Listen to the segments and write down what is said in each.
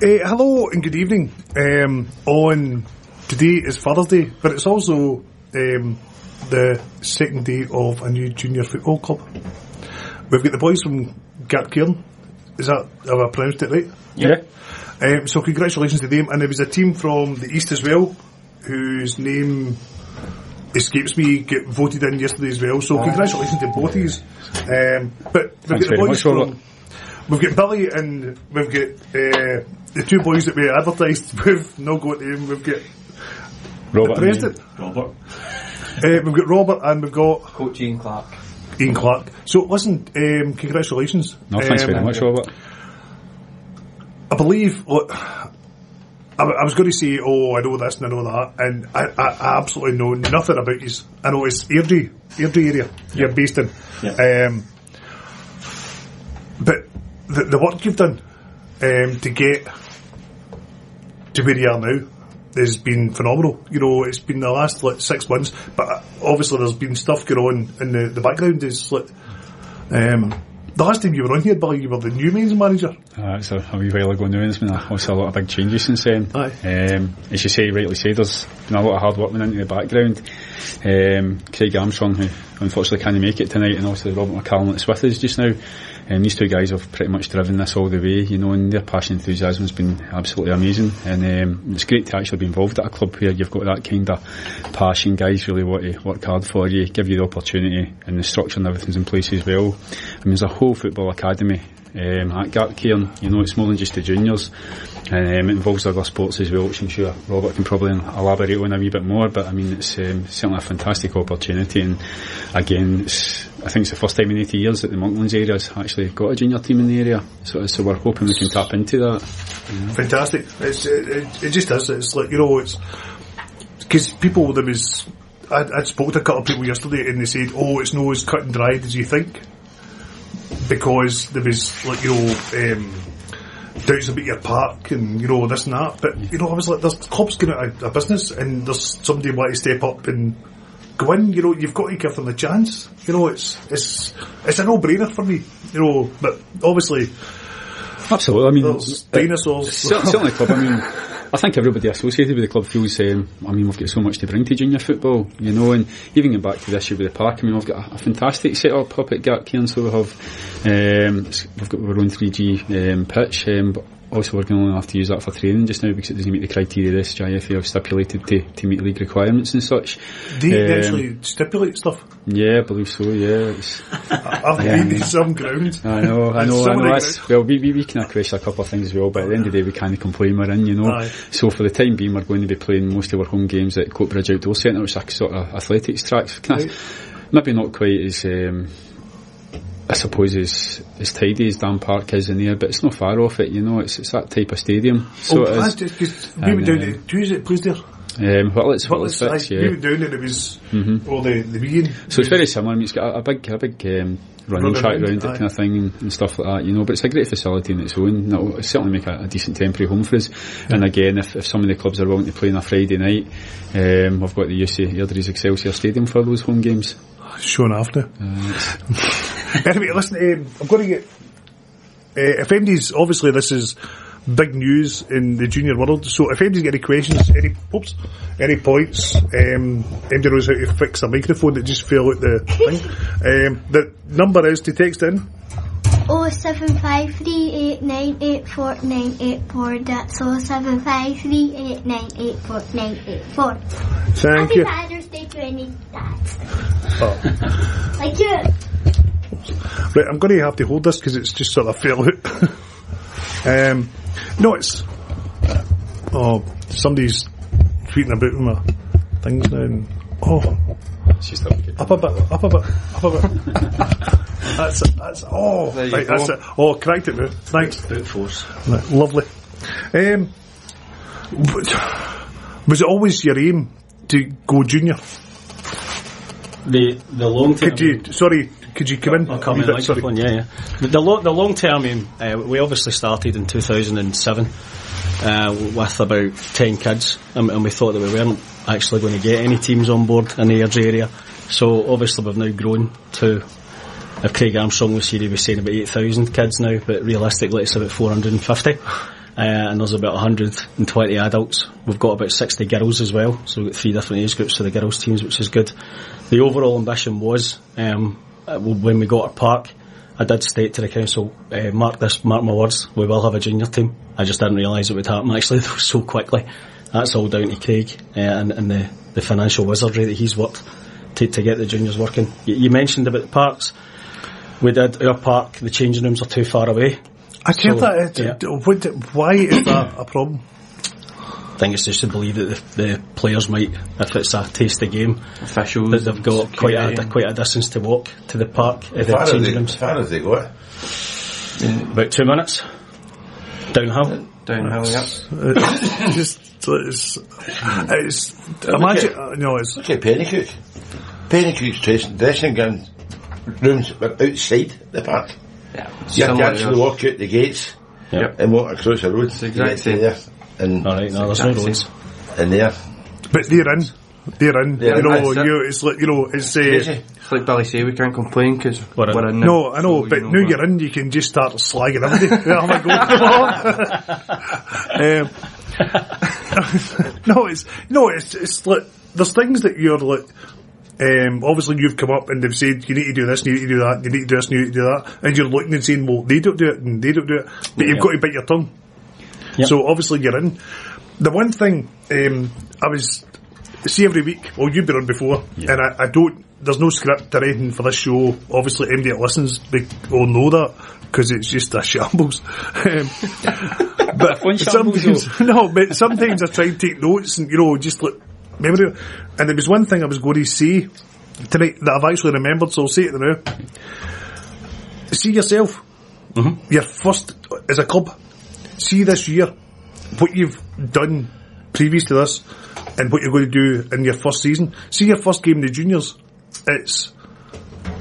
Hello and good evening. On today is Father's Day, but it's also the second day of a new junior football club. We've got the boys from Gartcairn. Have I pronounced it right? Yeah. So congratulations to them. And there was a team from the East as well, whose name escapes me, get voted in yesterday as well. So congratulations to both of you. But we've got the boys from... We've got Billy and we've got the two boys that we advertised. We've no got them. We've got Robert. The president. Robert. We've got Robert and we've got Coach Ian Clark. So listen, congratulations. No, thanks very much, Robert. I believe. Look, I was going to say, I know this and I know that, and I absolutely know nothing about you. I know it's Airdrie area you're based in. Yeah. But the work you've done to get to where you are now has been phenomenal. You know, it's been the last 6 months, but obviously there's been stuff going on in the background. Is like the last time you were on here, Billy, you were the new men's manager. It's a wee while ago now. There's been also a lot of big changes since then. As you rightly say, there's been a lot of hard work went into the background. Craig Armstrong, who unfortunately can't make it tonight, and also Robert McCallum that's with us just now. These two guys have pretty much driven this all the way, you know, and their passion and enthusiasm has been absolutely amazing. And it's great to actually be involved at a club where you've got that kind of passion. Guys really want to work hard for you, give you the opportunity, and the structure and everything's in place as well. I mean, there's a whole football academy at Gartcairn. You know, it's more than just the juniors, and it involves other sports as well, which I'm sure Robert can probably elaborate on a wee bit more. But I mean, it's certainly a fantastic opportunity, and again, I think it's the first time in 80 years that the Monklands area has actually got a junior team in the area, so we're hoping we can tap into that. Fantastic. It just is. It's like, you know, it's because people, I spoke to a couple of people yesterday and they said, it's not as cut and dried as you think, because there was, like, you know, doubts about your park and, you know, this and that. But, you know, I was like, there's clubs going out of business and there's somebody wanting to step up and go in. You know, you've got to give them the chance. You know, it's a no-brainer for me. You know, but obviously, absolutely. I mean, there's dinosaurs. Certainly, club. I mean, I think everybody associated with the club feels. I mean, we've got so much to bring to junior football, you know, and even going back to the issue with the park. I mean, we've got a fantastic setup up at Gartcairn. So we've got our own 3G pitch, but also we're going to only have to use that for training just now because it doesn't meet the criteria this GIFA have stipulated to meet league requirements and such. They actually stipulate stuff? Yeah, I believe so, yeah. I've been to some grounds. I know. Well, we can question a couple of things as well, but at the end of the day we can't complain, we're in, you know. Aye. So for the time being we're going to be playing most of our home games at Coatbridge Outdoor Centre, which is a sort of athletics track. Right. Maybe not quite as... I suppose as tidy as Dan Park is in there, but it's not far off it, you know. It's that type of stadium. So it is. Because we went down to who's it plays there? Whitlets Fix, yeah. We went down and it was all the being. So it's very similar. I mean, it's got a big running track around it, kind of thing, and stuff like that, you know. But it's a great facility in its own. It'll certainly make a decent temporary home for us. Yeah. And again, if some of the clubs are willing to play on a Friday night, we've got the use of Airdrie's Excelsior Stadium for those home games. Showing after. Anyway, listen, I'm going to get if anybody's, obviously this is big news in the junior world, so if anybody's got any questions, any points, anybody knows how to fix a microphone that just fell out the thing, the number is to text in 07538984984. That's 07538984984. Thank you. Happy Father's Day to any dads. Like you. Right, I'm going to have to hold this because it's just sort of fell out. No, it's somebody's tweeting about my things now. And, she's up a bit. That's right. That's it. Cracked it now. Thanks. Brute force. Right, lovely. Was it always your aim to go junior? The long term. Could you come in? I'll come in. Microphone, yeah. The long term aim. We obviously started in 2007 with about 10 kids, and we thought that we weren't actually going to get any teams on board in the Airdrie area. So obviously we've now grown to. If Craig Armstrong was here, he was saying about 8,000 kids now, but realistically it's about 450. and there's about 120 adults. We've got about 60 girls as well, so we've got 3 different age groups for the girls teams, which is good. The overall ambition was, when we got our park, I did state to the council, mark my words, we will have a junior team. I just didn't realise it would happen actually so quickly. That's all down to Craig and the financial wizardry that he's worked to get the juniors working. You mentioned about the parks. We did our park, the changing rooms are too far away. I get that. Why is that a problem? I think it's just to believe that the players might, if it's a tasty game, officials, that they've got quite a distance to walk to the park. The changing rooms. How far have they got? About 2 minutes. Downhill, yeah. It's imagine. It's look at Pennycook. Pennycook's dressing ground rooms are outside the park. Yeah, you have to actually walk out the gates and walk across the road to get to there. And all right, no, there's no roads. And there, but they're in. It's like it's It's like Billy say, we can't complain because we're in. No, I know, so but now you're in, you can just start slagging everybody. Have a go. It's like there's things that you're like. Obviously you've come up and they've said you need to do this, you need to do that, you need to do this, and you need to do that, and you're looking and saying, well, they don't do it and they don't do it, but you've got to bite your tongue. Yep. So obviously you're in. The one thing see every week, well, you've been on before, and I don't, there's no script or anything for this show. Obviously anybody that listens will know that because it's just a shambles. But sometimes I try and take notes and just like memory. And there was one thing I was going to say tonight that I've actually remembered, so I'll say it now. See yourself, your first as a club. See this year what you've done previous to this and what you're going to do in your first season. See your first game in the juniors. It's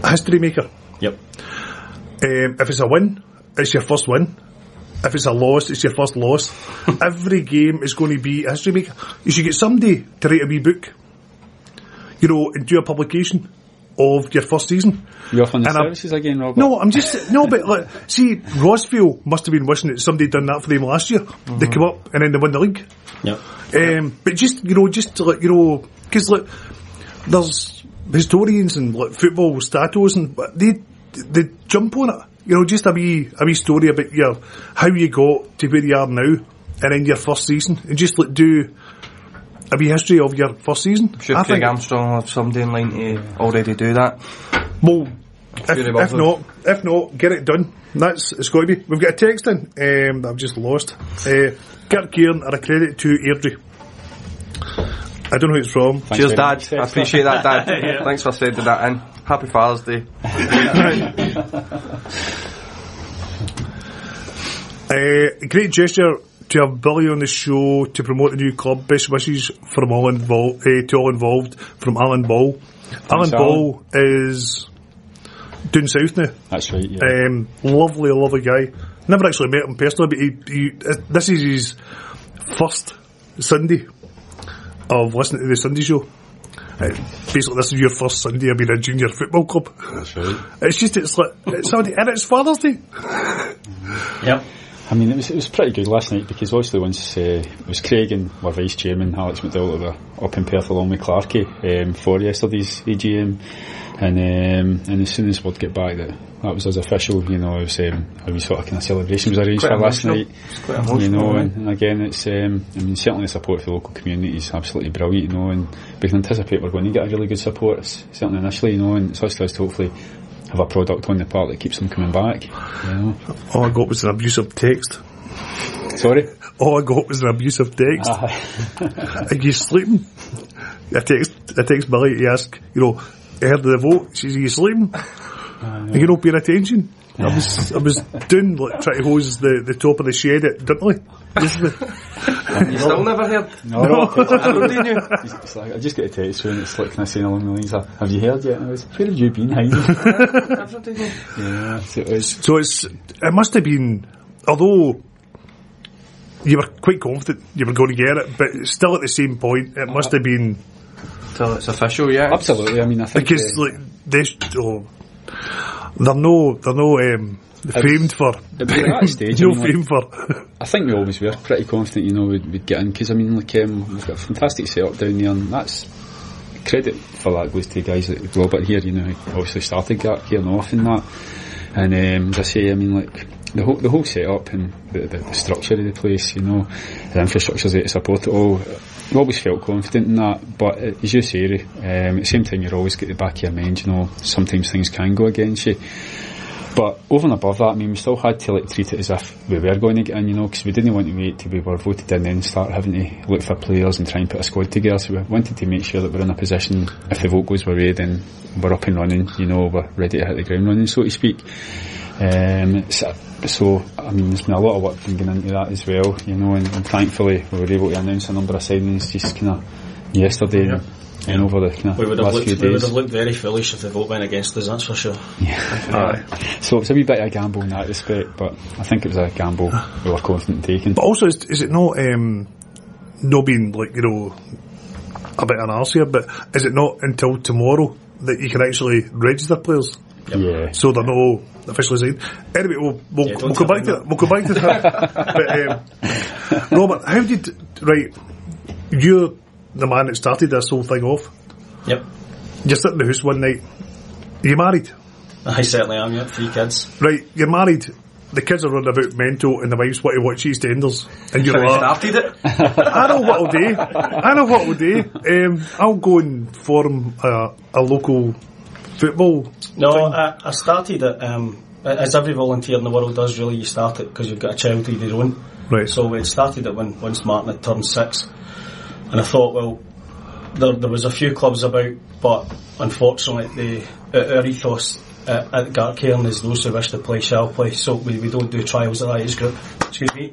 a history maker. Yep. If it's a win, it's your first win. If it's a loss, it's your first loss. Every game is going to be a history maker. You should get somebody to write a wee book, and do a publication of your first season. You're off on the services again, Robert? No, but see, Rossfield must have been wishing that somebody had done that for them last year. They come up and then they win the league. Yep. But just to because there's historians and football statos and they jump on it. Just a wee story about how you got to where you are now and in your first season, and just do a wee history of your first season. Should Craig Armstrong have somebody in line to already do that? Well, if not, get it done. It's got to be. We've got a text in that I've just lost. Gartcairn are a credit to Airdrie. I don't know who it's from. Cheers, Dad. I appreciate that, Dad. Thanks for sending that in. Happy Father's Day. Great gesture to have Billy on the show to promote the new club. Best wishes from all involved, to all involved from Alan Ball. Alan Ball is down south now. That's right, yeah. Lovely guy. Never actually met him personally, but he this is his first Sunday of listening to the Sunday show. Basically, this is your first Sunday of being a junior football club. That's right. It's Sunday, and it's Father's Day. Yep. I mean, it was pretty good last night because obviously once it was Craig and our vice chairman Alex McDowell that were up in Perth along with Clarkey for yesterday's AGM, and as soon as word get back that was as official, it was a wee sort of kind of celebration was arranged for last night. And again, it's certainly the support for the local community is absolutely brilliant, and we can anticipate we're going to get a really good support, certainly initially, and it's up to us to hopefully have a product on the park that keeps them coming back. All I got was an abusive text. Sorry? All I got was an abusive text. Are you sleeping? I text Billy to ask, I heard the vote. She says, are you sleeping? Are you not paying attention? I was doing trying to hose the top of the shed at Duntley. You still never heard? No. It's like, I just get a text through and it's like, kind of saying along the lines, have you heard yet? And I was, where have you been hiding? So it must have been, although you were quite confident you were going to get it, but still at the same point, it must have been till it's official, yeah. Absolutely. I mean, I think because they're no famed for. At that stage, no fame for. I think we always were pretty confident, you know, we'd get in, because I mean, like, we've got a fantastic setup down there, and that's credit for that goes to the guys that go about here, you know, who obviously started Gartcairn off in that. And as I say, I mean, like, the whole setup and the structure of the place, you know, the infrastructure's there to support it all. We always felt confident in that, but as you say, at the same time, you're always got the back of your mind, you know, sometimes things can go against you. But over and above that, I mean, we still had to, like, treat it as if we were going to get in, you know, because we didn't want to wait till we were voted in and then start having to look for players and try and put a squad together. So we wanted to make sure that we're in a position, if the vote goes our way, then we're up and running, you know, we're ready to hit the ground running, so to speak. So, I mean, there's been a lot of work going into that as well, you know, and thankfully we were able to announce a number of signings just kind of yesterday and over the kind of last few days. We would have looked very foolish if the vote went against us, that's for sure. Yeah. So it's a wee bit of a gamble in that respect, but I think it was a gamble we were confident in taking. But also, is it not being, like, you know, a bit an arse here, but is it not until tomorrow that you can actually register players? Yep. Yeah. So they're not officially signed. Anyway, we'll go back to that. We'll go back to that. But Robert, how did you're the man that started this whole thing off? Yep. You're sitting in the house one night. Are you married? I certainly am. Yeah, 3 kids. Right, you're married. The kids are running about mental, and the wife's want to watch EastEnders, and you're like, started it. I know what I'll do. I'll go and form a local football. No, thing. I started it, as every volunteer in the world does, really. You start it because you've got a child of your own. Right. So we started it once Martin had turned 6, and I thought, well, there was a few clubs about, but unfortunately our ethos at Gartcairn is those who wish to play shall play, so we don't do trials at that age group. Excuse me.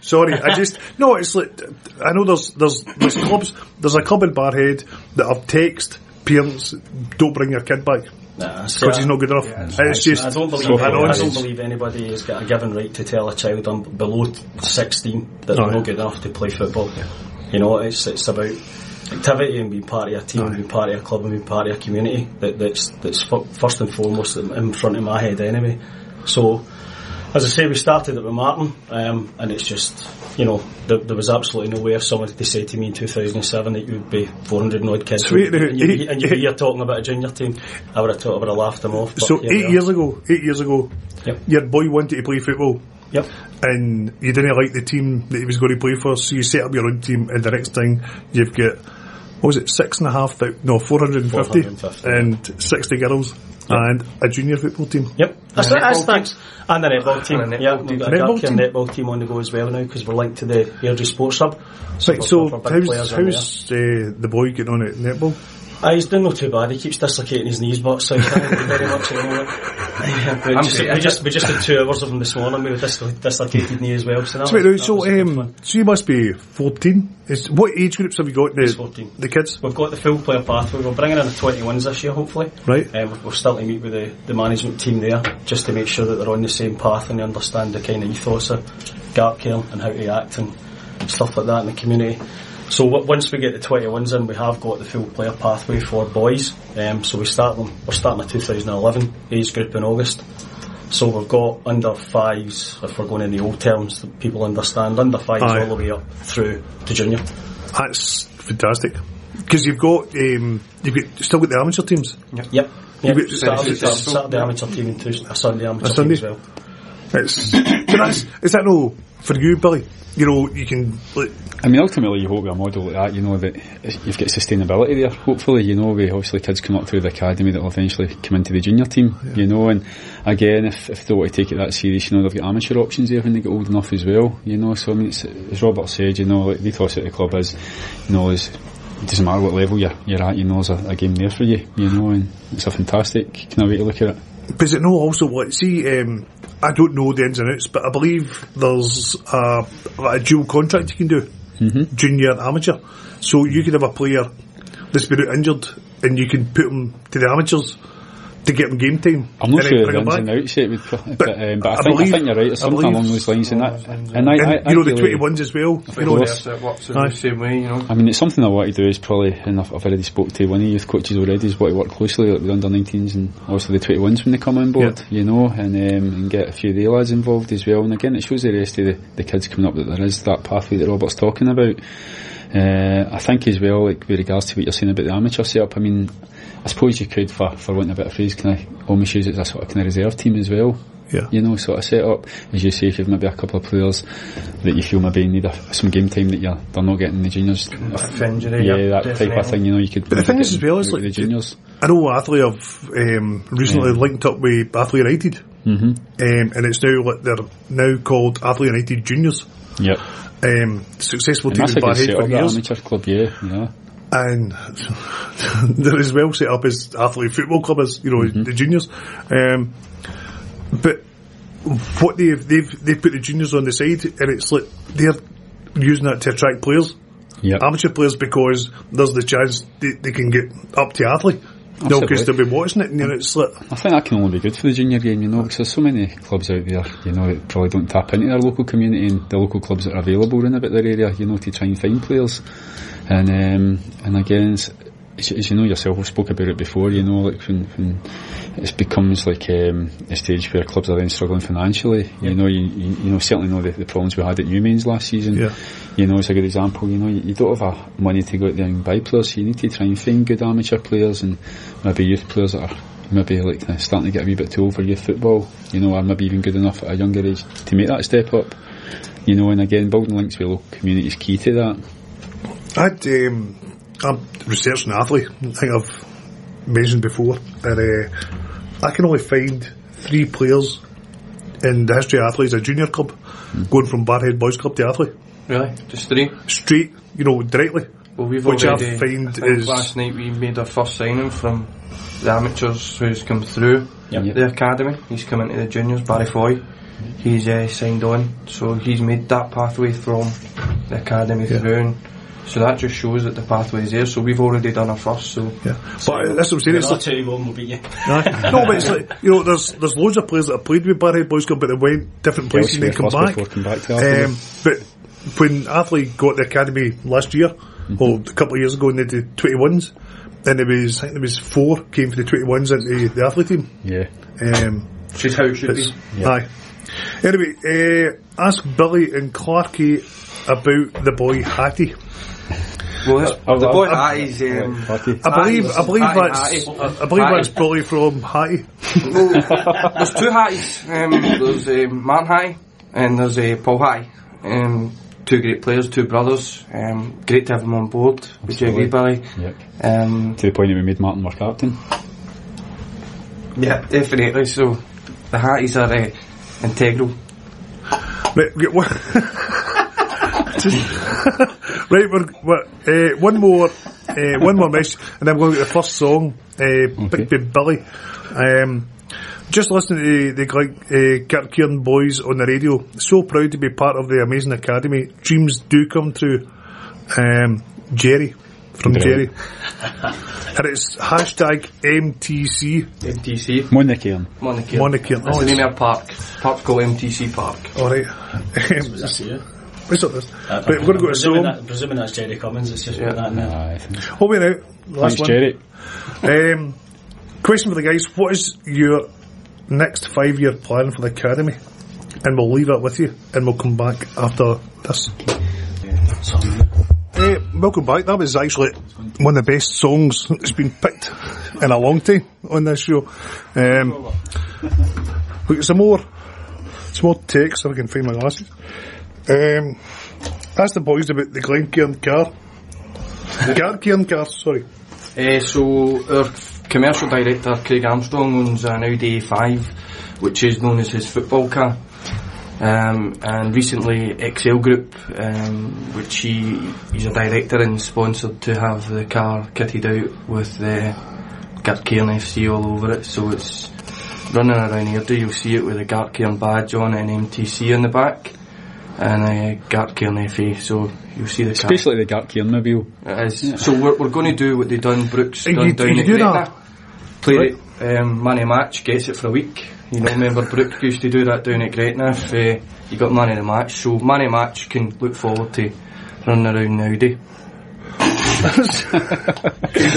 Sorry, it's like, I know there's clubs, there's a club in Barhead that have text parents, don't bring your kid back. Because he's not good enough. It's just, I don't believe anybody has got a given right to tell a child below 16 that they're not good enough to play football. You know, it's about activity and being part of a team, and being part of a club, and being part of a community. That's first and foremost in front of my head anyway. So, as I say, we started it with Martin, and it's just, you know, there was absolutely no way if somebody to say to me in 2007 that you would be 400 and odd kids Sweet, and you'd be here talking about a junior team. I would have laughed them off. So 8 years ago, yep. Your boy wanted to play football. Yep. And you didn't like the team that he was going to play for, so you set up your own team, and the next thing you've got, what was it, 450 and 60 girls. Yep. And a junior football team. Yep, that's thanks. And the netball team. We've got a Gartcairn netball team on the go as well now, because we're linked to the Airdrie Sports Hub. So how's the boy getting on at netball? He's doing not too bad. He keeps dislocating his knees, but so thank you very much. We just had 2 hours of him this morning. We were dislocated knee as well. So you must be 14. What age groups have you got? The kids. We've got the full player pathway. We're bringing in the 21s this year, hopefully. Right. We're still to meet with the management team there, just to make sure that they're on the same path and they understand the kind of ethos of Gartcairn and how to act and stuff like that in the community. So once we get the 21s in, we have got the full player pathway for boys. So we're starting a 2011 age group in August. So we've got under 5s, if we're going in the old terms that people understand, under 5s all the way up through to junior. That's fantastic. Because you've still got the amateur teams. Yep. Saturday amateur team and a Sunday amateur team as well. Is that no for you, Billy? You know, you can. I mean, ultimately, you hope with a model like that, you know, that you've got sustainability there. Hopefully, you know, obviously kids come up through the academy that will eventually come into the junior team, you know, and again, if they don't want to take it that serious, you know, they've got amateur options there when they get old enough as well, you know. So I mean, it's, as Robert said, you know, like the ethos at the club is, you know, it doesn't matter what level you're at, you know, there's a game there for you, you know, and it's a fantastic kind of way to look at it. But is it no also what? See, I don't know the ins and outs, but I believe there's a dual contract you can do, junior and amateur. So you could have a player that's been out injured, and you can put him to the amateurs to get them game time. I'm not and sure then the bring ins them and back. outs yet, but I believe- think you're right. It's something along those lines, and that, and I you know, the really- 21s as well. Of You know, course, it works in the same way, you know. I mean, it's something I want to do is probably, and I've already spoke to one of the youth coaches already, is what to work closely like with under 19s and also the 21s when they come on board, you know, and get a few of the lads involved as well. And again, it shows the rest of the kids coming up that there is that pathway that Robert's talking about. I think as well, like with regards to what you're saying about the amateur setup, I mean, I suppose you could, for wanting a bit of phrase, kind of almost use it as a sort of kind of reserve team as well. Yeah. You know, sort of set up, as you say, if you've maybe a couple of players that you feel maybe need some game time that they're not getting in the juniors. Injury, that type of thing, you know, you could. But the thing is as well, is the like juniors. I know Athley have recently linked up with Athley United, and it's now like they're now called Athley United Juniors. Yep. Successful And team that's in a good Barhead setup, for that years, amateur club, yeah. and they're as well set up as Athley Football Club as the juniors. But what they've put the juniors on the side, and it's like they're using that to attract players, amateur players, because there's the chance they can get up to Athley. No, because they'll be watching it, and it's like, I think that can only be good for the junior game, you know, because there's so many clubs out there, you know, that probably don't tap into their local community and the local clubs that are available in about their area, you know, to try and find players. And again, as you know yourself, we've spoke about it before, you know, like when it becomes like a stage where clubs are then struggling financially, you know, you certainly know the problems we had at Newmains last season, you know, it's a good example, you know, you don't have money to go out there and buy players, so you need to try and find good amateur players and maybe youth players that are maybe like starting to get a wee bit too old for youth football, you know, or maybe even good enough at a younger age to make that step up, you know, and again, building links with local community is key to that. I'm researching Athley. I think I've mentioned before, and I can only find 3 players in the history of Athley as a junior club going from Barhead Boys Club to Athley. Really? Just 3? Straight, you know, directly. Well, we've which already, I find I think is last night we made our first signing from the amateurs who's come through the academy. He's come into the juniors, Barry Foy. He's signed on, so he's made that pathway from the academy through, and so that just shows that the pathway is there. So we've already done our first. So but that's what I'm saying. It's like, we'll beat you. no, but it's like, you know, there's loads of players that have played with Barhead Boys Club, but they went different places and then come back. But when Athley got the academy last year, or a couple of years ago, and they did 21s, and there was 4 came for the 21s into the Athley team. which is how it should be. Aye. Anyway, ask Billy and Clarkie about the boy Hattie. Well, the boy Hattie's. I believe that's probably from Hattie. Well, there's 2 Hatties. There's Martin Hattie and there's Paul Hattie. 2 great players, 2 brothers. Great to have them on board. Would you agree, Billy? Yep. To the point that we made Martin our captain. Yeah, definitely. So the Hatties are integral. Right, one more message, and then we're going to get the first song. Big Big Billy. Just listening to the Gartcairn boys on the radio. So proud to be part of the amazing academy. Dreams do come true. Jerry from Jerry, and it's #MTC. MTC. Monacairn. That's the name of our park. Park's called MTC Park. Alright. What's up this? Right, we're going to go to song. Presuming that's Jerry Cummins, it's just that now. Hold me out. Last Thanks, one. Jerry. Question for the guys: what is your next 5-year plan for the academy? And we'll leave it with you, and we'll come back after this. Welcome back. That was actually one of the best songs that's been picked in a long time on this show. We've got some more text if I can find my glasses. Ask the boys about the Gartcairn car, sorry. So our commercial director Craig Armstrong owns an Audi A5, which is known as his football car. And recently Excel Group, which he's a director and sponsored to have the car kitted out with the Gartcairn FC all over it, so it's running around here. You'll see it with a Gartcairn badge on it and MTC on the back and a Gartcairn FA, so you'll see the car. It's basically the Gartcairn mobile. It is. Yeah. So we're going to do what they done Brooks done down at Gretna. Play man of match, gets it for a week. You know, remember Brooke used to do that down at Greatness. You got man of the match, so man of match can look forward to running around nowadays. So, is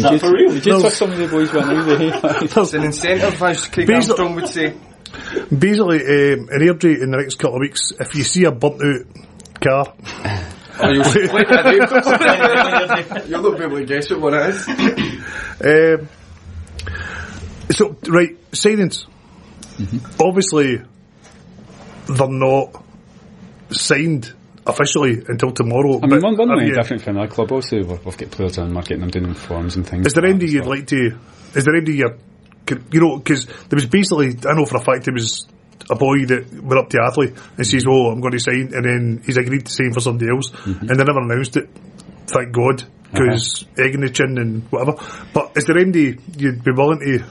that for real? Did you trust some of the boys went out? It's an incentive, as Craig Armstrong would say. Basically, in Airdrie in the next couple of weeks, if you see a burnt out car, you'll split it. You'll not be able to guess what it is. So, right, signings. Obviously, they're not signed officially until tomorrow. I mean, one way different from our club. Also, we've got players in, we're getting them doing forms and things. Is there anybody you'd like to? Is there anybody you know? Because there was basically, I know for a fact, there was a boy that went up to Athley and says, "Oh, I'm going to sign," and then he's agreed to sign for somebody else, and they never announced it. Thank God, because egg in the chin and whatever. But is there anybody you'd be willing to?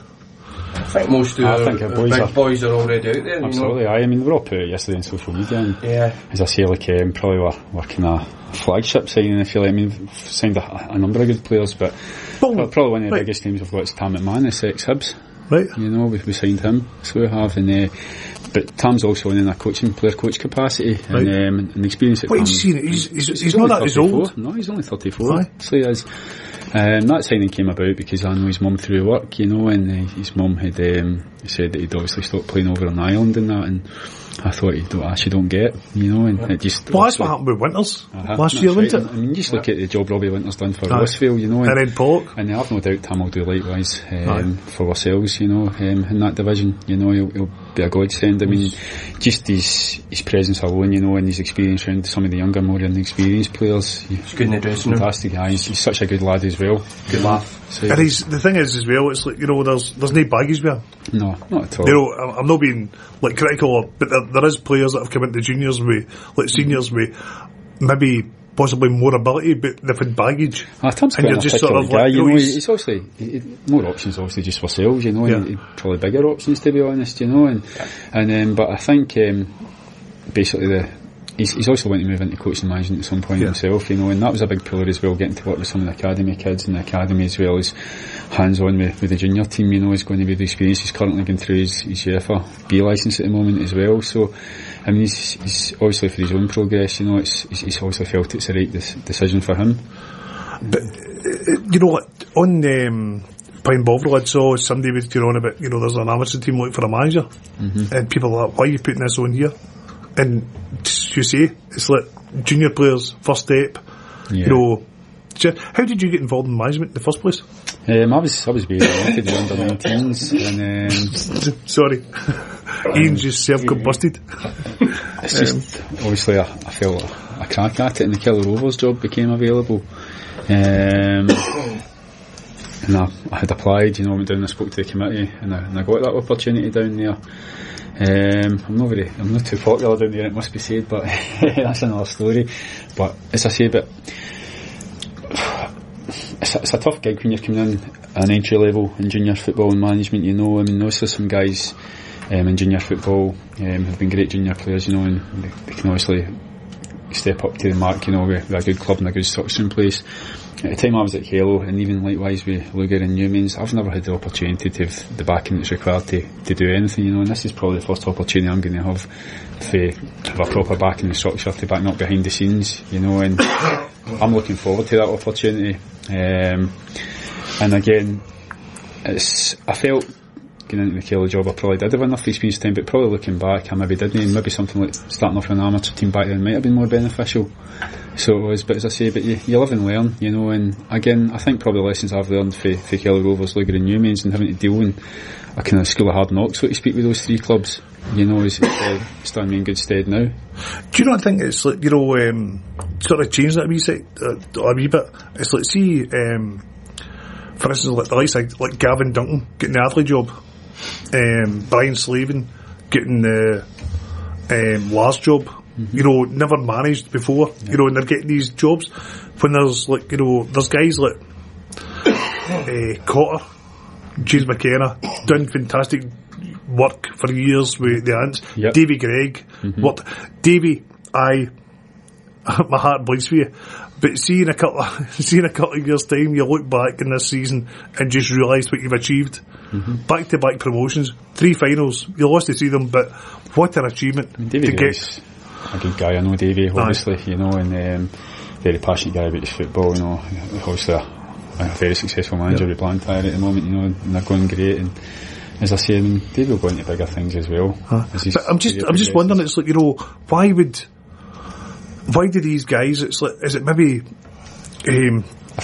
I think most of the big boys are already out there. Absolutely, you know? I mean, we were all put out yesterday on social media, and as I say, like, probably we're kind of flagship signing, if you like. I mean, we've signed a number of good players, but probably one of the biggest names we've got is Tam McMahon, it's ex-Hibs. Right. You know, we signed him, so we have, and but Tam's also in a player coach capacity, and experience at he's not that as old. No, he's only 34. So he is. That signing came about because I know his mum through work, you know, and his mum had said that he'd obviously stopped playing over on Ireland and that, and I thought you don't get, you know, and it just... Well, that's what happened with Winters last year, wasn't it? I mean, just look at the job Robbie Winters done for Rossville, you know, and then Pollock. And I have no doubt Tam will do likewise for ourselves, you know, in that division, you know, he'll be a godsend. I mean, just his presence alone, you know, and his experience around some of the younger, more inexperienced players. He's good in the dressing room. Fantastic guy. He's such a good lad as well. Good laugh. So, and the thing is as well, it's like, you know, there's no baggage there. No, not at all. You know, I'm not being like critical, but there is players that have come into juniors with, like seniors with, maybe possibly more ability, but they've had baggage. Tam's and you're just sort of guy, like, you know, he's obviously more options, obviously just for sales, you know, and probably bigger options, to be honest, you know, and but I think basically he's also wanting to move into coaching management at some point himself, you know, and that was a big pillar as well, getting to work with some of the academy kids in the academy as well as hands-on with the junior team, you know, is going to be the experience. He's currently going through his UEFA B licence at the moment as well, so I mean he's obviously for his own progress, you know, he's also felt it's the right decision for him. But you know, on Pine Bovril I saw somebody was going on about, you know, there's an amateur team looking for a manager, and people are like, why are you putting this on here? And you say, it's like junior players, first step, you know. How did you get involved in management in the first place? I was based in the under-19s, and sorry, Ian's just self-combusted. It's just obviously I felt a crack at it, and the Killer Rovers job became available, and I had applied, you know, went down and spoke to the committee, and I got that opportunity down there. I'm not too popular down there, it must be said, but that's another story. But as I say, it's a tough gig when you're coming in at an entry level in junior football and management, you know. I mean, also some guys in junior football have been great junior players, you know, and they can obviously step up to the mark, you know, with a good club and a good structure in place. At the time I was at Halo, and even likewise with Luger and Newmans, I've never had the opportunity to have the backing that's required to do anything, you know, and this is probably the first opportunity I'm going to have to have a proper backing structure to back me up behind the scenes, you know, and I'm looking forward to that opportunity. And again, I felt going into the Kelly job I probably did have enough experience time, but probably looking back I maybe didn't, and maybe something like starting off with an amateur team back then might have been more beneficial. So it was, but as I say, but you live and learn, you know, and again I think probably the lessons I've learned for Kelly Rovers, Luger and Newmans, and having to deal in a kind of school of hard knocks, so to speak, with those three clubs, you know, is standing me in good stead now. Do you not think it's like, you know, sort of changed that a wee bit? It's like, see, for instance, like the likes like Gavin Duncan getting the Adley job, Brian Slavin getting the Lars job, you know, never managed before, you know, and they're getting these jobs when there's like, you know, there's guys like Cotter, James McKenna, done fantastic work for years with the Ants. Davy Gregg, what Davy, I my heart bleeds for you. But see in a couple of years' time, you look back in this season and just realise what you've achieved. Back-to-back promotions, 3 finals. You lost to see them, but what an achievement! Davey is a good guy. I know Davey, obviously, you know, and very passionate guy about his football. You know, obviously a very successful manager with Blantyre at the moment. You know, and they're going great. And as I say, I mean, Davey will go into bigger things as well. But I'm just wondering. It's like, you know, why do these guys? It's like, is it maybe?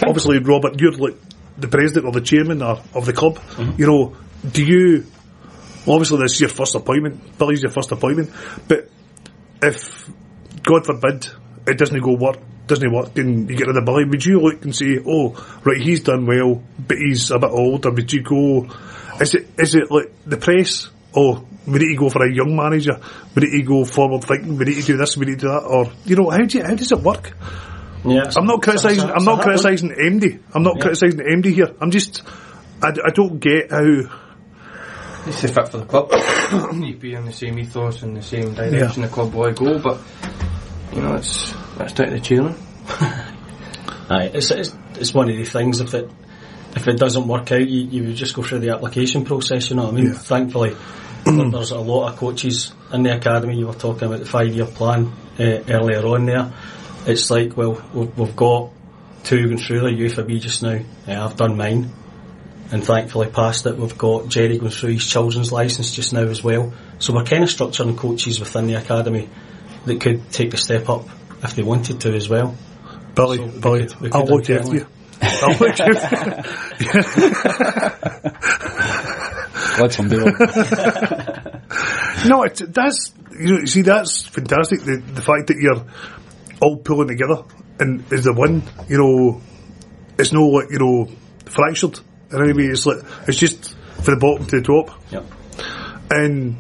Obviously, Robert, you're like the president or the chairman of the club. You know, do you? Obviously, this is your first appointment. Billy's your first appointment. But if, God forbid, it doesn't work, and you get rid of Billy, would you look and say, "Oh, right, he's done well, but he's a bit older"? Would you go? Is it like the press? Oh, we need to go for a young manager. We need to go forward thinking. We need to do this. We need to do that. Or, you know, how does it work? Yeah, I'm not criticising MD. I'm not criticising MD here. I'm just, I don't get how. It's the fit for the club. You be in the same ethos and the same direction the club will go, but you know, that's down to the chairman. Aye, it's one of the things. If it doesn't work out, you would just go through the application process. You know what I mean? Yeah. Thankfully, there's a lot of coaches in the academy. You were talking about the 5-year plan earlier on there. It's like, well, we've got 2 going through the youth B just now. I've done mine, and thankfully passed it. We've got Jerry going through his children's licence just now as well. So we're kind of structuring coaches within the academy that could take the step up if they wanted to as well. Billy, I'll look after you. I'll look after you. Let somebody on. No, that's, you know, see, that's fantastic. The fact that you're all pulling together and is the one, you know, it's no like, you know, fractured in any way. It's like, it's just from the bottom to the top. Yep. And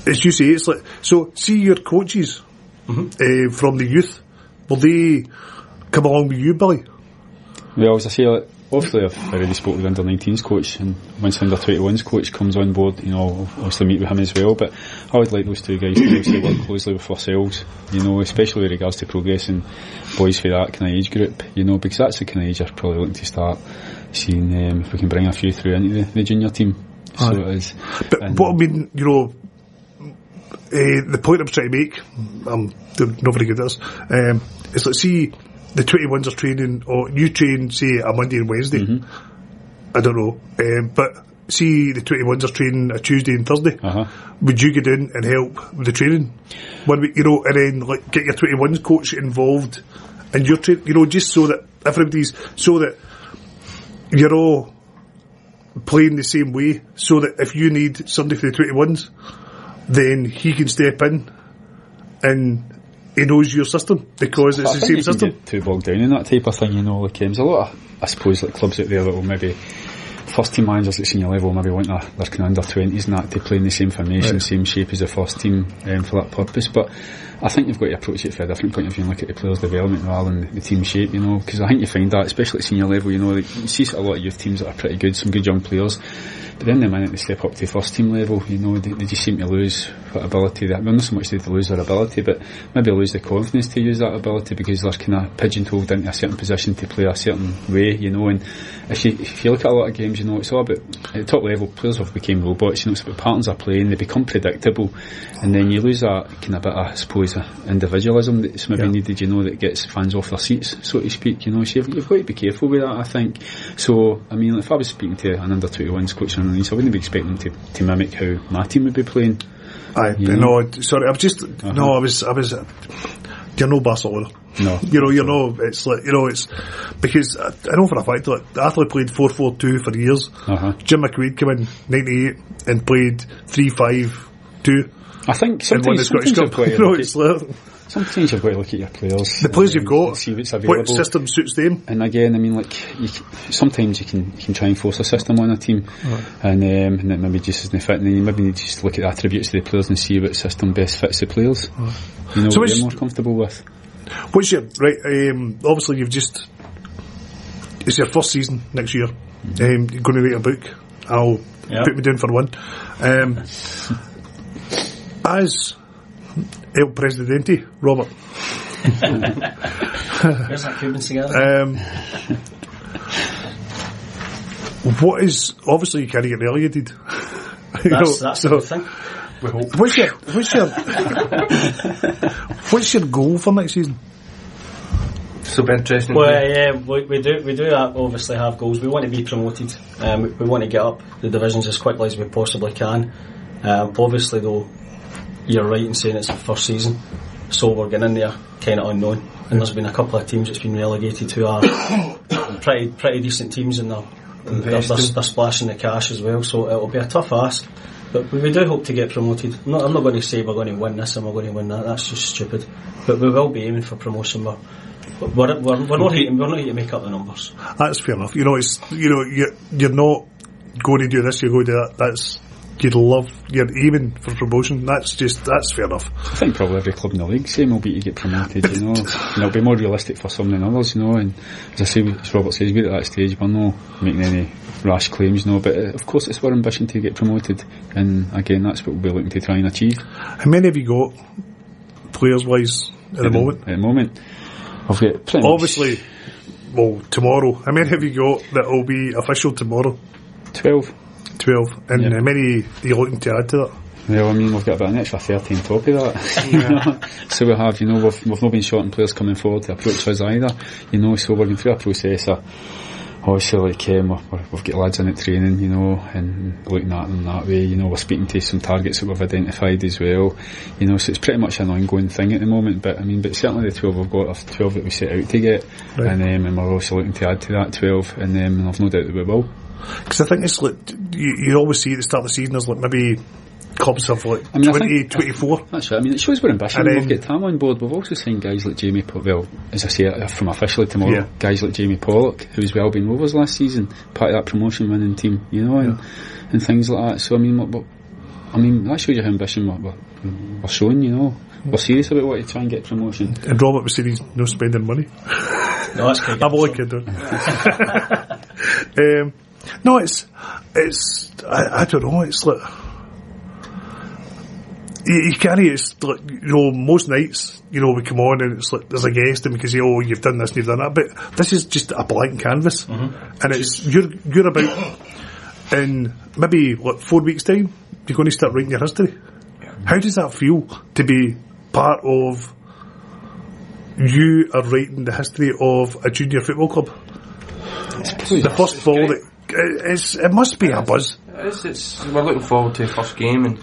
as you say, it's like, so see your coaches from the youth, will they come along with you, Billy? Well, as I say, like, obviously I've already spoke with the under-19s coach, and once the under-21s coach comes on board, you know, I'll obviously meet with him as well. But I would like those 2 guys to obviously work closely with ourselves, you know, especially with regards to progressing boys for that kind of age group, you know, because that's the kind of age you're probably looking to start seeing if we can bring a few through into the junior team. So it is. But what I mean, you know, the point I'm trying to make, I'm not very good at this, is like, see, the 21s are training, or you train, say, a Monday and Wednesday. I don't know. But see, the 21s are training a Tuesday and Thursday. Would you get in and help with the training 1 week, you know, and then like get your 21s coach involved in your training, you know, just so that so that you're all playing the same way, so that if you need somebody for the 21s, then he can step in and he knows your system because it's the same system. Get too bogged down in that type of thing, you know. Like there's a lot of, I suppose, like clubs out there that will maybe first team managers at senior level maybe want their kind of under 20s and that to play in the same formation, same shape as the first team for that purpose. But I think you've got to approach it from a different point of view and look at the players' development rather than the team shape, you know, because I think you find that, especially at senior level, you know, like, you see a lot of youth teams that are pretty good, some good young players, but then the minute they step up to first team level, you know, they just seem to lose what ability that, well, not so much they lose their ability, but maybe lose the confidence to use that ability because they're kind of pigeonholed into a certain position to play a certain way, you know. And if you look at a lot of games, you know, it's all about, at the top level, players have become robots, you know, it's about patterns of playing, they become predictable, and then you lose that kind of bit of, I suppose, individualism that's maybe needed, you know, that gets fans off their seats, so to speak, you know. So you've got to be careful with that, I think. So, I mean, if I was speaking to an under 21s coach, I wouldn't be expecting them to mimic how my team would be playing. No, sorry, I was you're no Barcelona. No. You know, it's like, you know, it's because I know for a fact that Athley played 4-4-2 for years. Jim McQuaid came in 98 and played 3-5-2. I think sometimes you've got to look at your players. The players you've got, see what's available. What system suits them. And again, I mean, like, sometimes you can try and force a system on a team, and it maybe just isn't fit. And then you maybe need to just look at the attributes of the players and see what system best fits the players. You know, so what you're more comfortable with. What's your obviously, it's your first season next year. You're going to write a book. I'll put me down for one. As El Presidente, Robert, Where's that Cuban cigar? What is, obviously you can't get relegated. That's the thing. We hope. What's your goal for next season? Super interesting. Well, yeah, we do obviously have goals. We want to be promoted. We want to get up the divisions as quickly as we possibly can. Obviously, though, you're right in saying it's the first season, so we're getting in there kind of unknown. And there's been a couple of teams that's been relegated who are pretty decent teams, and they're splashing the cash as well. So it'll be a tough ask. But we do hope to get promoted. I'm not going to say we're going to win this and we're going to win that. That's just stupid. But we will be aiming for promotion. We're not here to make up the numbers. That's fair enough. You're not going to do this. You're going to do that. You're aiming for promotion. That's fair enough. I think probably every club in the league same will be to get promoted. And it'll be more realistic for some than others. And as I say, as Robert says, we're at that stage. We're not making any rash claims. But of course it's our ambition to get promoted. And again, that's what we'll be looking to try and achieve. How many have you got, players wise, at the moment? At the moment, I've got pretty obviously. Well, tomorrow. How many have you got that will be official tomorrow? 12. And how many are you looking to add to that? Well, I mean, we've got about an extra 13 top of that. So we have, we've not been shorting players coming forward to approach us either. So we're going through a process of, obviously, we've got lads in at training, and looking at them that way. We're speaking to some targets that we've identified as well. So it's pretty much an ongoing thing at the moment. But certainly the 12 we've got are 12 that we set out to get, right. And we're also looking to add to that 12, and I've no doubt that we will. Because I think it's like you always see at the start of the season there's like maybe clubs have 20, 24. That's right. I mean, it shows we're ambitious. We've got Tam on board. We've also signed guys like Jamie. Well, as I say, from officially tomorrow, guys like Jamie Pollock, who's well been with us last season, part of that promotion winning team, and things like that. So I mean, that shows you how ambition we're showing. We're serious about what to try and get promotion. And Robert was saying he's no spending money. No, that's good. I'm only kidding. No, it's I don't know, it's like you can't, it's like, most nights, we come on and it's like there's a guest and we can say, oh, you've done this and you've done that, but this is just a blank canvas, and it's you're about in maybe 4 weeks time you're going to start writing your history. How does that feel to be part of you are writing the history of a junior football club? The first ball that it must be a buzz. We're looking forward to the first game, and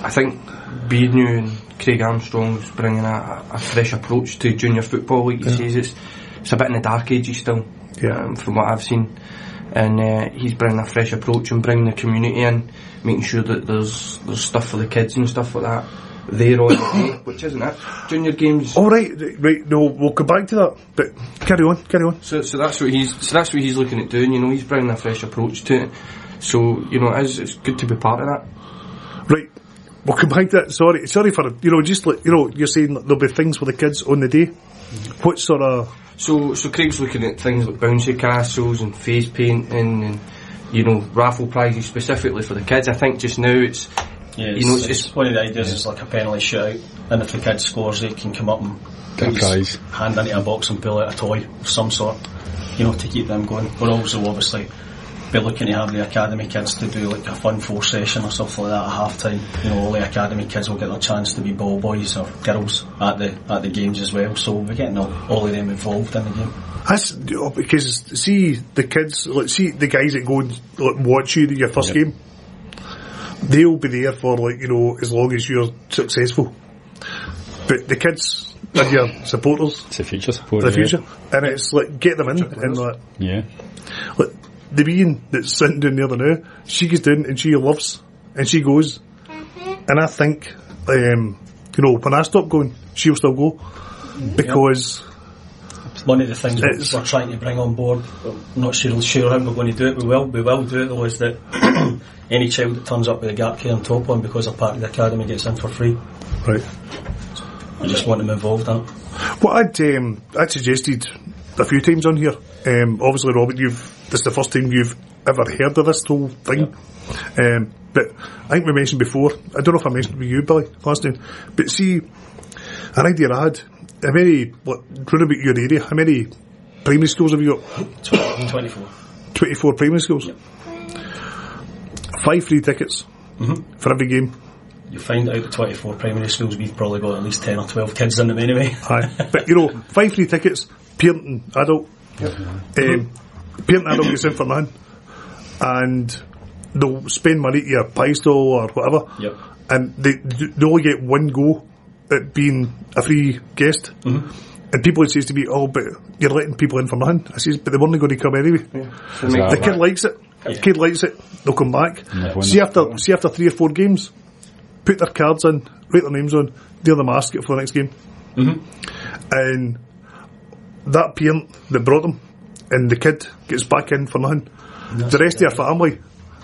I think being new and Craig Armstrong's bringing a fresh approach to junior football. Like he says, it's a bit in the dark ages still, from what I've seen, and he's bringing a fresh approach and bringing the community in, making sure that there's stuff for the kids and stuff like that there on the day, which isn't it. Junior games. Oh right. No, we'll come back to that. But carry on. So that's what he's looking at doing. He's bringing a fresh approach to it. So it's good to be part of that. Right. We'll come back to that. Sorry for just like you're saying that there'll be things for the kids on the day. What sort of? So Craig's looking at things like bouncy castles and face painting and raffle prizes specifically for the kids. I think just now it's. Yeah, it's one of the ideas is like a penalty shootout, and if the kid scores, they can come up and get a prize, hand into a box and pull out a toy of some sort, to keep them going. We'll also obviously be looking to have the academy kids to do like a fun 4 session or something like that at half time. All the academy kids will get their chance to be ball boys or girls at the games as well. So we're getting all of them involved in the game. That's because see the kids, see the guys that go and watch you your first game. They'll be there for as long as you're successful. But the kids are your supporters. It's the future support. The future, and it's like get them in and like the being that's sitting down there now, she goes down and she loves and she goes, and I think when I stop going, she'll still go because. One of the things we're trying to bring on board, I'm not sure how we're going to do it. We will do it though, is that any child that turns up with a Gartcairn top on because they're part of the academy gets in for free. Right. I just want them involved in it. What I'd suggested a few times on here, obviously Robert, this is the first time you've ever heard of this whole thing. Yeah. But I think we mentioned before, I don't know if I mentioned it with you, Billy, last time, but see, an idea I had how many, round about your area, how many primary schools have you got? 24. 24 primary schools? Yep. 5 free tickets for every game. You find out the 24 primary schools, we've probably got at least 10 or 12 kids in them anyway. Aye. But, 5 free tickets, parent and adult. Yep. Parent and adult gets in for nothing. And they'll spend money to your pie stall or whatever. Yep. And they only get one go at being a free guest. And people would say to me, but you're letting people in for nothing. I says, but they weren't going to come anyway. Yeah. The kid likes it. The kid likes it, they'll come back. See after 3 or 4 games, put their cards in, write their names on, they're the mascot for the next game. And that parent that brought them, and the kid gets back in for nothing. The rest of your family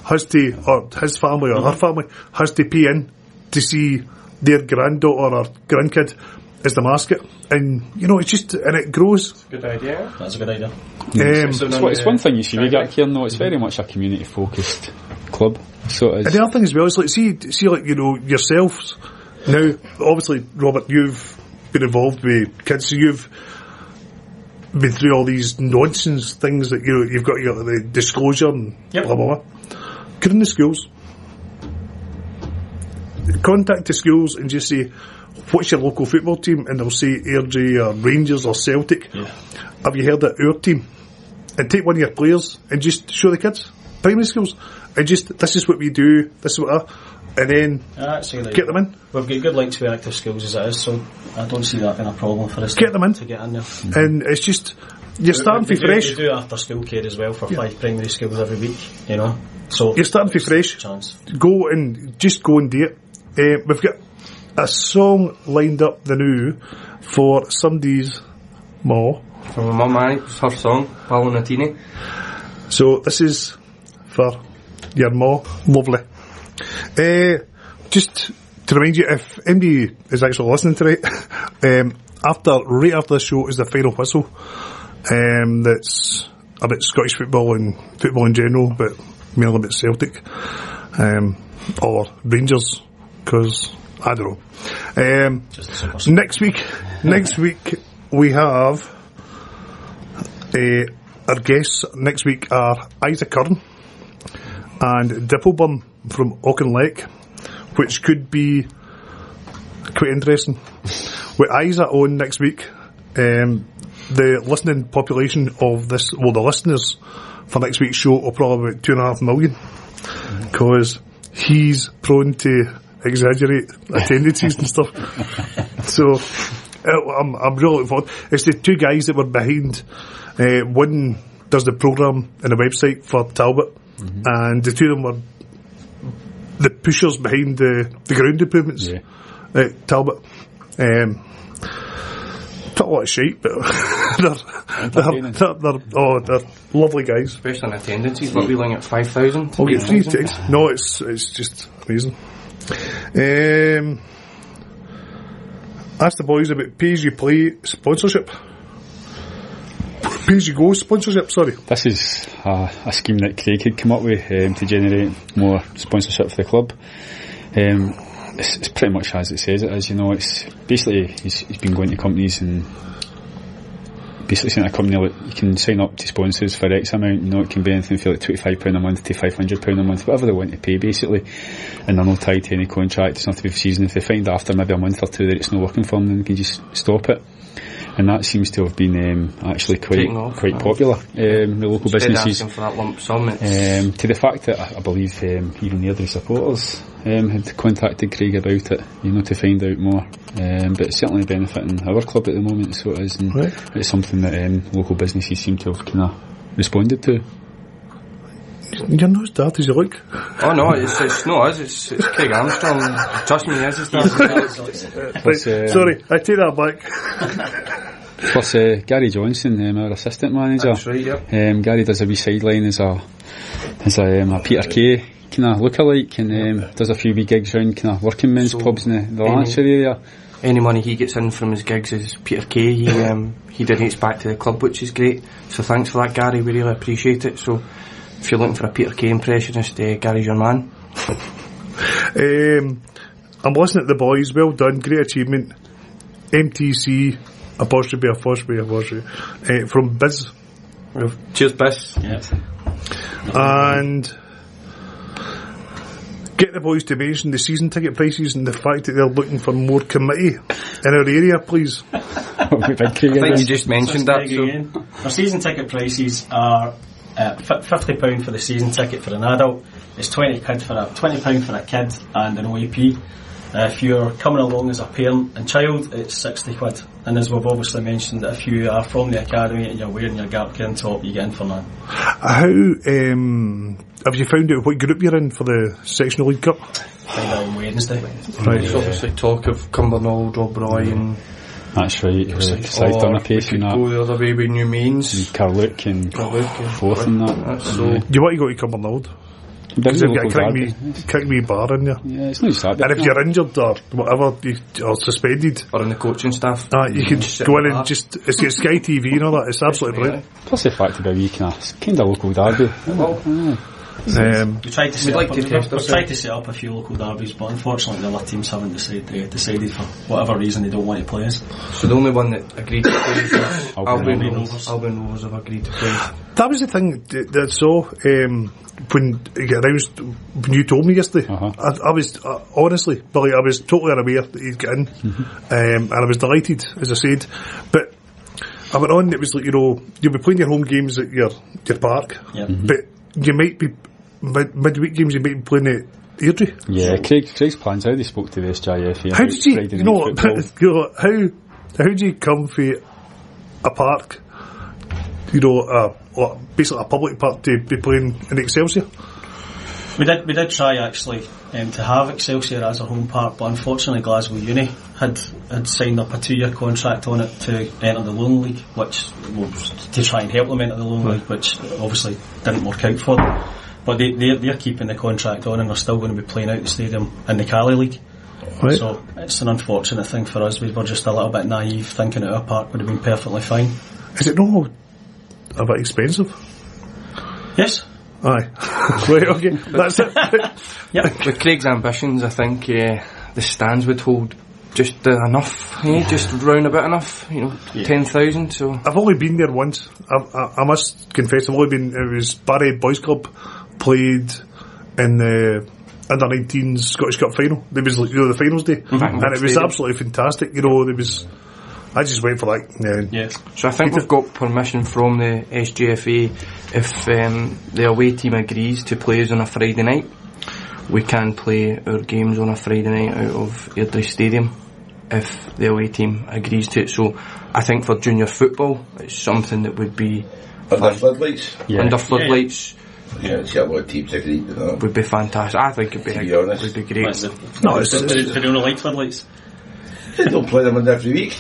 has to, or his family or her family, has to pay in to see their granddaughter or grandkid as the mascot. And, it's just, and it grows. That's a good idea. That's a good idea. It's one thing you see with Gartcairn, though, it's very much a community focused club. So and the other thing as well is like, see like, yourselves. Now, obviously, Robert, you've been involved with kids, so you've been through all these nonsense things that, you've got the disclosure and blah, blah, blah. Get in the schools. Contact the schools and just say, what's your local football team? And they'll say Airdrie or Rangers or Celtic. Yeah. Have you heard of our team? And take one of your players and just show the kids, primary schools, and just, this is what we do, this is what and then get them in. We've got good links with active schools as it is, so I don't see that being a problem for us get them in. To get in there. And it's just, you're starting for fresh. We do after school care as well for 5 primary schools every week, So you're starting for fresh. Go and do it. We've got a song lined up the new for somebody's ma. From my mum, it's her song, Paolo. So this is for your ma. Lovely. Just to remind you, if anybody is actually listening tonight, right after the show is the final whistle. That's about Scottish football and football in general, but mainly about Celtic or Rangers, because I don't know. Next week we have our guests next week are Isaac Curran and Dipplebum from Auchinleck, which could be quite interesting. With Isaac on next week, the listening population of this, the listeners for next week's show are probably about 2.5 million, because he's prone to exaggerate attendances and stuff. So I'm really looking forward. It's the 2 guys that were behind. One does the programme and the website for Talbot, and the 2 of them were the pushers behind the ground improvements at Talbot. Put a lot of shite, but they're lovely guys. Especially in attendances, we're wheeling at 5,000. Oh, 3 tickets. No, it's just amazing. Ask the boys about pay-as-you-play sponsorship. Pay-as-you-go sponsorship, sorry. This is a scheme that Craig had come up with to generate more sponsorship for the club. It's pretty much as it says it is, it's basically he's been going to companies and basically saying to a company, look, you can sign up to sponsors for X amount, it can be anything from like £25 a month to £500 a month, whatever they want to pay basically, and they're not tied to any contract, it's not to be for season. If they find after maybe a month or 2 that it's not working for them, then they can just stop it. And that seems to have been actually quite popular with local businesses. For that lump sum, to the fact that I believe even the other supporters had contacted Craig about it, to find out more. But it's certainly benefiting our club at the moment, so it is, and it's something that local businesses seem to have kind of responded to. You're not as daft as you look. Oh no, it's not us, it's Craig Armstrong. Trust me, he is as daft. Sorry, I take that back. Plus Gary Johnson, our assistant manager. That's right, yep. Gary does a wee sideline as a Peter Kay kind of lookalike, and does a few wee gigs around kind of working men's pubs in the Lanarkshire area. Any money he gets in from his gigs is Peter Kay. He donates back to the club, which is great. So thanks for that, Gary. We really appreciate it. So if you're looking for a Peter Kay impressionist, Gary's your man. I'm listening to the boys. Well done, great achievement. MTC Apostrophe. From Biz. Cheers, Biz. Yes. And get the boys to mention the season ticket prices and the fact that they're looking for more committee in our area, please. I think you just mentioned that. Our season ticket prices are £50 for the season ticket for an adult. It's £20 for a kid and an OEP. If you're coming along as a parent and child, it's £60. And as we've obviously mentioned, if you are from the academy and you're wearing your Gartcairn top, you get in for none. How have you found out what group you're in for the Sectional League Cup? Find out on Wednesday. Right. There's obviously talk of Cumbernauld, Rob Roy and... That's right, side on a pace and that. Go the other way with New Mains. And Carluke and Forth and that. So You want to go to Cumbernauld? Because they've got a kick-me bar in there. Yeah, it's not sad. And if you're injured or whatever, or suspended, or in the coaching staff, you can go in and just, it's got Sky TV and all that, it's absolutely brilliant. Plus the fact about you kind of local derby. We tried to set up a few local derbies, but unfortunately the other teams haven't decided for whatever reason they don't want to play us. So the only one that agreed to play is Albion Rovers. Albion Rovers have agreed to play. That was the thing that I saw when it got announced, when you told me yesterday. I was honestly, Billy, I was totally unaware that he'd get in, and I was delighted, as I said. But I went on, it was like, you'll be playing your home games at your park, but you might be midweek games, you might be playing at Airdrie. Yeah, Craig's plans, how they spoke to the SJFA. How did you, how do you come for a park, basically a public park, to be playing in Excelsior? We did try actually to have Excelsior as a home park, but unfortunately Glasgow Uni had signed up a 2-year contract on it to enter the Lone League, which to try and help them enter the Lone League, which obviously didn't work out for them. But they're keeping the contract on and they're still going to be playing out the stadium in the Cali League. Right. So it's an unfortunate thing for us. We were just a little bit naive thinking that our park would have been perfectly fine. Is it not a bit expensive? Yes. Aye. Right, okay. That's it. Yep. With Craig's ambitions, I think the stands would hold just enough, just round about enough, 10,000. So I've only been there once. I must confess, I've only been. It was Barry Boys Club played in the under 19s Scottish Cup final. There was the finals day, and it was absolutely fantastic. There was. I just wait for that. Yes. So I think we've got permission from the SJFA if the away team agrees to play us on a Friday night. We can play our games on a Friday night out of Airdrie Stadium if the away team agrees to it. So I think for junior football, it's something that would be under floodlights. Under floodlights. Yeah, it's got a lot of teams agreed to that. Would be fantastic. I think it'd be great. No, it's they don't like floodlights. They don't play them every week.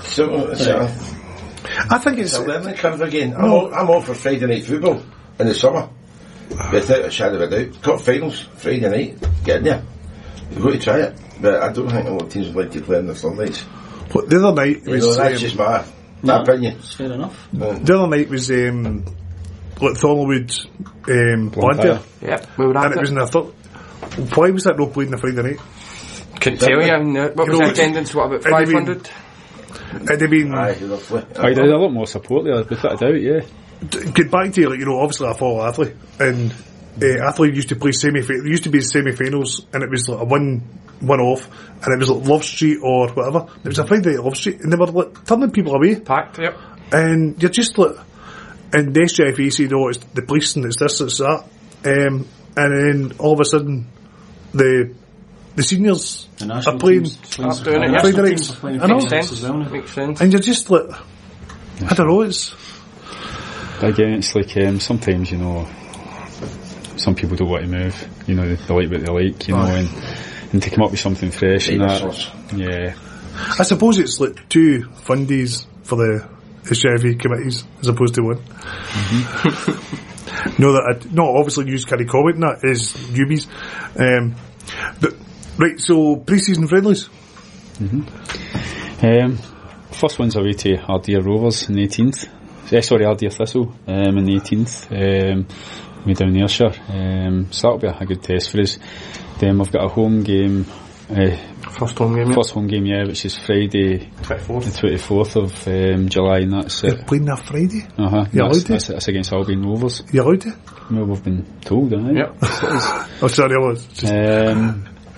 So I think it's a learning curve again. I'm all for Friday night football in the summer, without a shadow of a doubt. Cup finals Friday night, get in there. You've got to try it, but I don't think a lot of teams would like to play in the floodlights. But the other night was that's just my opinion. It's fair enough. The other night was Thornwood Blantyre. Yeah, we were at and it was in the third. Why was that not played on a Friday night? Couldn't tell you. What was the attendance? What, about 500? It'd have been. Aye, there's a lot more support there, without a doubt, yeah. Get back to obviously I follow Athley, and Athley used to play used to be semi-finals, and it was like a one-off, and it was like Love Street or whatever. It was a Friday night at Love Street, and they were turning people away. Packed, yep. And you're just and the SJFA said, it's the police and it's this, it's that, and then all of a sudden the seniors are playing Friday nights. I know. Makes sense. And you're just I don't know, it's... Again, it's like sometimes, some people don't want to move, they like what they like, and to come up with something fresh and that. Yeah. I suppose it's like 2 fun days for the SJFA committees as opposed to one. Not obviously news carry comment, that is newbies. But right, so pre-season friendlies. First one's away to Ardea Rovers on the 18th. Ardea Thistle on the 18th. We down in Ayrshire. So that'll be a good test for us. Then we've got a home game. First home game, First home game, yeah, which is Friday, 24th. the 24th of July, and that's You're it. playing that Friday? You're allowed to? That's against Albion Rovers. You allowed to? Well, we've been told, haven't we? Yep. Oh, sorry, I was just...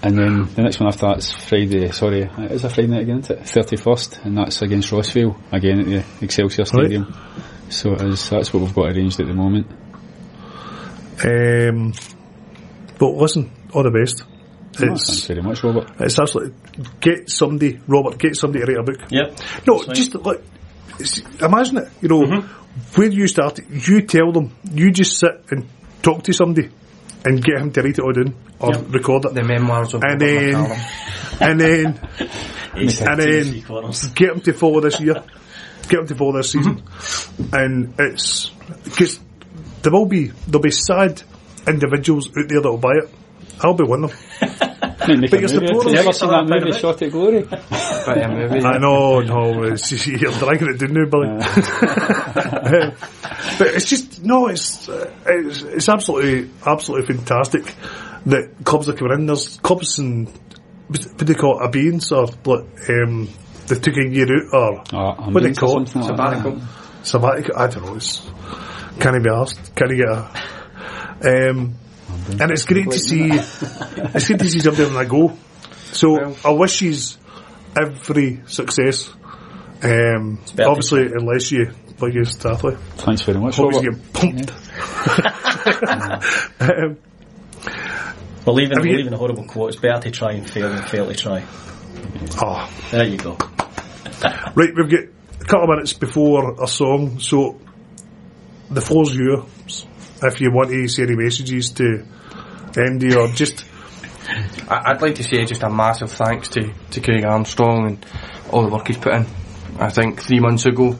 And then the next one after that's Friday, sorry, it is a Friday night again, isn't it? 31st, and that's against Rossvale, again at the Excelsior Stadium. Right. So that's what we've got arranged at the moment. But listen, all the best. Thanks very much, Robert. It's absolutely... Get somebody to write a book. Yep. No, just like... Imagine it, you know, where you started, you tell them, you just sit and talk to somebody and get him to write it all down or record it. The memoirs of and then get him to follow this year, get him to follow this season. And it's because there'll be sad individuals out there that'll buy it. I'll be one of them. But you're supposed to never seen that movie, Shot at Glory. I know, no, you're dragging it down now, Billy. But it's just it's absolutely fantastic that clubs are coming in. There's clubs in what do they call it, abeyance, or they took a year out, or what do they call it, sabbatical. I don't know. Can it be asked? Can you get a? And it's great to see. It's great to see somebody having a go. So I wish you every success. Obviously, unless you like your Staffley. Thanks very much. Obviously, you get pumped. We're leaving a horrible quote. It's better to try and fail than fail to try. Oh, there you go. Right, we've got a couple of minutes before a song, so the floor's yours. If you want to say any messages to MD or just... I'd like to say just a massive thanks to Craig Armstrong and all the work he's put in. I think 3 months ago,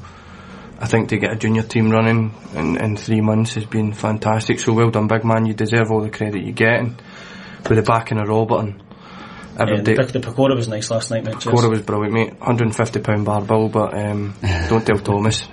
to get a junior team running in 3 months has been fantastic. So well done, big man. You deserve all the credit you're getting. With the backing of Robert and everybody. The Pakora was nice last night, mate. Pakora was brilliant, mate. £150 bar bill, but don't tell Thomas.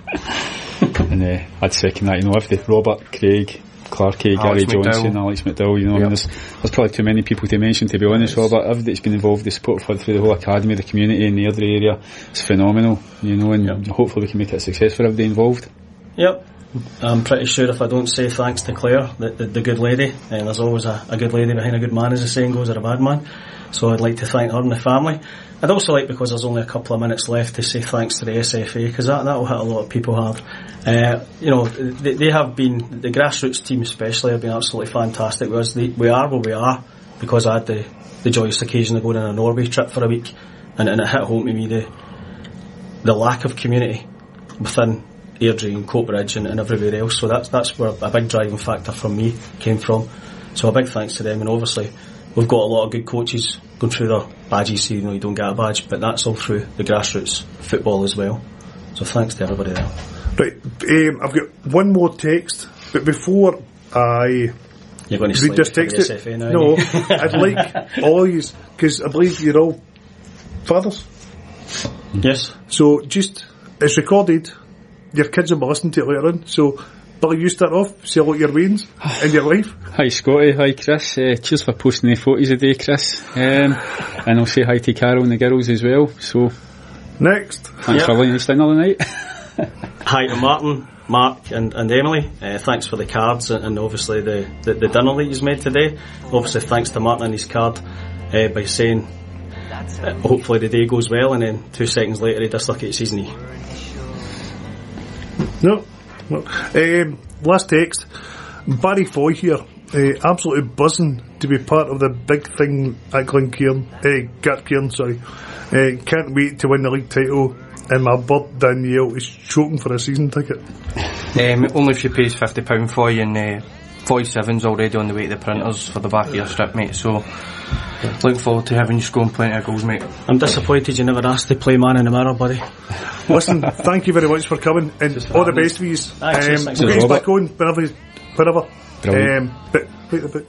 And I'd second that, if Robert, Craig, Clarkey, Gary Johnson, Alex McDowell, I mean, there's probably too many people to mention, to be honest, Robert. Everybody that's been involved, the support through the whole academy, the community in the other area, it's phenomenal, and hopefully we can make it a success for everybody involved. Yep. I'm pretty sure if I don't say thanks to Claire, the good lady, and there's always a good lady behind a good man, as the saying goes, or a bad man, so I'd like to thank her and the family. I'd also like, because there's only a couple of minutes left, to say thanks to the SFA, because that'll hit a lot of people hard. They have been, the grassroots team especially, have been absolutely fantastic with us. We are where we are because I had the joyous occasion of going on a Norway trip for a week, and it hit home to me the lack of community within Airdrie and Coatbridge and everywhere else. So that's where a big driving factor from me came from. So a big thanks to them, and obviously we've got a lot of good coaches going through their badges, so you don't get a badge, but that's all through the grassroots football as well. So thanks to everybody there. Right, I've got one more text, but before I You're going to read this text, SFA now, no, I'd like all of you, because I believe you're all fathers. Yes. So it's recorded. Your kids will be listening to it later on. So, Billy, you start off. Say hello to your wains and your wife. Hi Scotty, hi Chris. Cheers for posting the photos today, Chris. And I'll say hi to Carol and the girls as well. So, next. Thanks for letting us dinner tonight. Hi to Martin, Mark and Emily. Thanks for the cards and obviously the dinner that you've made today. Obviously thanks to Martin and his card by saying hopefully the day goes well, and then 2 seconds later he dislocates his knee. No. Last text. Barry Foy here. Absolutely buzzing to be part of the big thing at Gartcairn, sorry. Can't wait to win the league title, and my bird Danielle is choking for a season ticket. Only if she pays £50 for you, and Foy 7's already on the way to the printers for the back of your strip, mate, so look forward to having you scoring plenty of goals, mate. I'm disappointed you never asked to play man in the mirror, buddy. Listen, thank you very much for coming, and all the best for you. We'll get you back on whenever. But wait a bit.